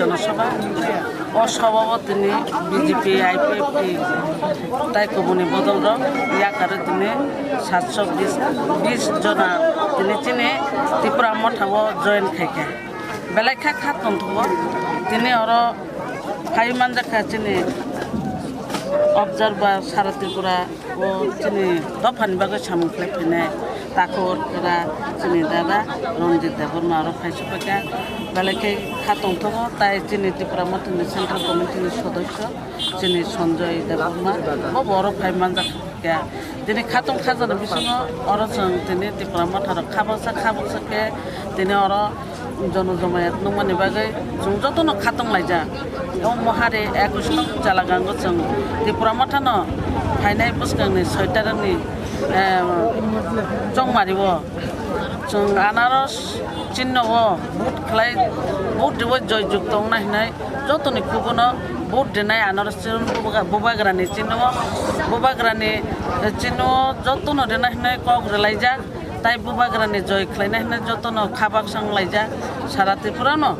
জনসভা অসভাপতি BJP IPFT তাই কমনি বদল ইয়াকারে তিনি 720 জনা তিনি চিনি ত্রিপুরা মঠাব জয়েন খাইকে বেলাইখা খাতন থব তিনি ফাইমান জাখা চিনি অবজার্ভার সারা ত্রিপুরা ও চিনি দফানি বাগে সামুখলে ফিনে তাকর এরা চিনি দাদা রঞ্জিত দেবর্মা ফাইসপাকা বেলাইকে খাতন থব তাই চিনি ত্রিপুরা মঠনি সেন্ট্রাল কমিটির সদস্য চিনি সঞ্জয় দেবর্মা ও বড় ফাইমান জাখা তিনি খাতন খাজানো বিসঙ্গ অরসং তিনি ত্রিপুরা মঠার খাবসাকে তিনি জনজমায়েত নমানি বাগै जों जतनो खातं लायजा ओ महारे 21 नं Chelagang जों त्रिपुरा मठानो फाइनाय बुसगांनि 6 तारिखनि जंमारिबो जों आनारस चिन्हबो बुट खलाय बुट देबो जय जुक्त नायनाय जतनो कुबनो बुट देनाय आनारस बुबाग्रानि चिन्ह जतनो देनाय कग्रे लायजा তাই বুবাগ্রানি জয় খাইনাই যতনো খাবাক সংলাইজা সারা ত্রিপুরানো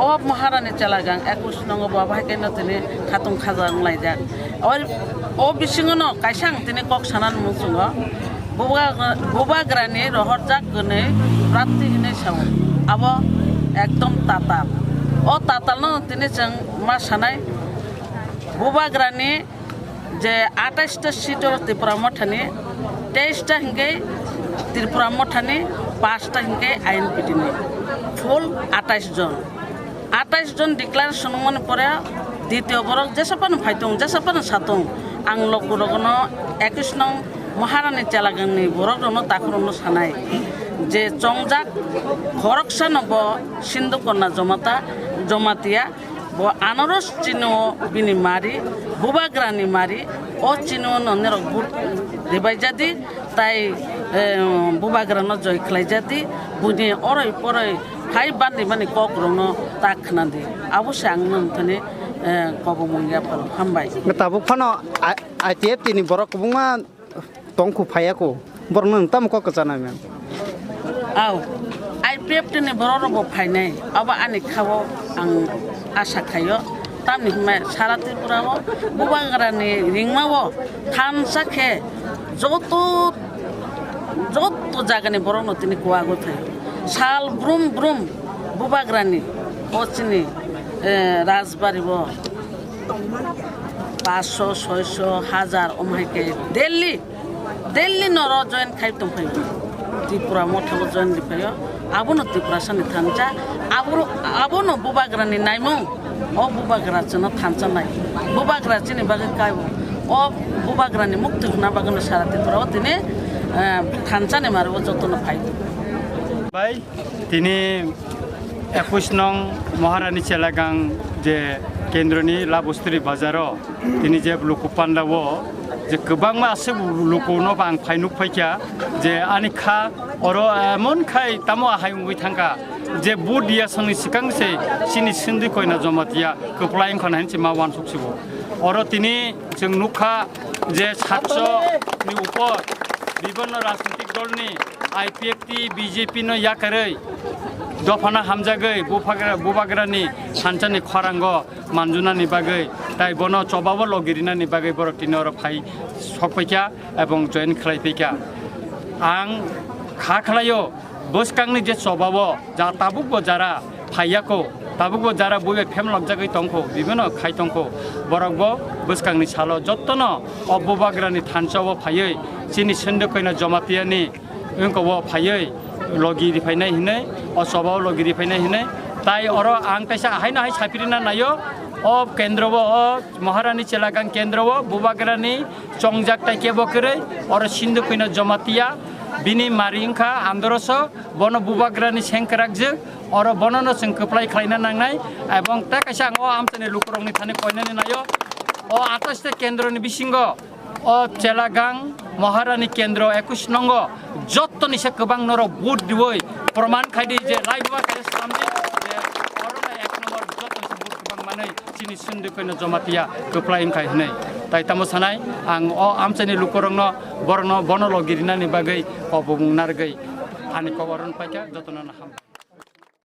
ও মহারানী Chelagang 21 নং বাবাইকেন তিনি খাতুং খাজাং লাইজা আর ও বিসিংনো কাইসাং তিনি কক সানান মুসুङ বুবাগ্রানি রহরজাক গনে প্রাপ্তি হিনে সাউ আব একদম তাতাল ও তাতালনো তিনি जों मा সানাই বুবাগ্রানি যে 28টা সিট ত্রিপুরা মঠানি 23টা হিঙ্গে त्रिपुरा मठानि 5टा हिंगे INPTनि फुल 28 जन डिक्लारेशन मन परे द्वितीय बरक जेसापान फाइतों जेसापान सातों आं लगुरगनो 21 नং महारानी Chelagang बरकनो ताखुरनो सानाय जे चंगजाक खरकसानब सिंधु कन्या जमातिया ब आनारस चिनो बिनि मारि बुबाग्रानि मारि ओ चिनो ननेरक बुट देबाय जादि তাই বুবাগ্রানো জয় খাই জাতি বুনি অরই পরই ফাই বান্দি মানে ককরনো তাখনা দি অবশ্যই আং নন্থনে কবমঙ্গিয়া ফল হামবাই তাবুক Fanon IPFT ni borok kubungma tongku phayako borno tam ko kachanamen আও IPFT ni bororo ফাইনাই আবা আনি খাবো আং আশা খাইও তামনি মে সারা ত্রিপুরাও বুবাগ্রানি রিংমাও থানসাখে যত জায়গানি বরং তিনি কোয়াগো থাই শাল ব্রুম ব্রুম বুবাগ্রানি অচিনি রাজবাড়িব 500 600 1000 ওমাইকে দিল্লি নর জয়েন খাইতম ফাই ত্রিপুরা মঠাবো জয়েন দিফায় আবনো ত্রিপুরা সানি থানচা আবনো বুবাগ্রানি নাইমো ও বুবাগ্রা চন থানচা নাই বুবাগ্রা চিনি বাগে কাইবো ও বুবাগ্রানি মুক্তি না বাগনো সারা ত্রিপুরাও তিনি থানচানে মারব যতন ফাইতো ভাই তিনি 21 নং মহারানী Chelagang যে কেন্দ্রনি লাবস্ত্রী বাজারও তিনি যে লুকুপান্ডাও যে গোবাং মাসে লুকুনো বাং ফাইনুক ফাইকা যে আনিখা অর এমন খাই তামো আহাইঙ্গুই থাঙ্কা যে বুট দিয়া সংনি সিকাংসে সিনি সিন্দু কইনা জমাতিয়া কপ্লাইং খনাইনসি মা ওয়ান সকসিবো অর তিনি जों नुखा যে 700 नि উপর বিভিন্ন রাজনৈতিক দলনি IPFT BJP नो याकारै दफाना हामजागै बुबाग्रानि सानचानि खरांग मानजुनानि बागै ताइ बनो चबाबो लगिरिनानि बागै बर तिनर फाइ सकफैका एवं जয়েন खालायफैका आं खा खालायो बसकांनि जे चबाबो जा ताबुक बजारा फाइयाको ताबुक बजारा बय फेम लबजागै तंखौ बिबनो खाइ तंखौ बरकबो बसकांनि सालो जत्तनो अबुबाग्रानि थानचावो फायै सिनि सोन्दोखैना जमातियानि ओंखौबो फायै लगिरि फायनाय हिनै असबाव लगिरि फायनाय हिनै ताइ अर आं काइसा हायना हाय सापिरिना नायो अ केन्द्रबो अ महारानी Chelagang केन्द्रबो बुबाग्रानि चंगजाक ताइकेबो करे अर सिन्दुखैना जमातिया बिनि मारिंखा आन्दरस बन बुबाग्रानि सेंकराकजो oro bonono sing keplai khlaina nangnai ebong ta kaisa ang o amchani lukurongni thani koinani nayo o 28 ta kendroni bisingo o Chelagang Maharani kendro 21 nongo jotto nisa kebang noro bud diwoi proman khaidi je laiba kare samdi je orona 1 number jotto nisa bud kebang manai chini Sindu koino Jamatia keplaim khai hnai tai tamo sanai ang o amchani lukurongno borno bonolo girinani bagai obung nargai ani kowaron paika jotona na ham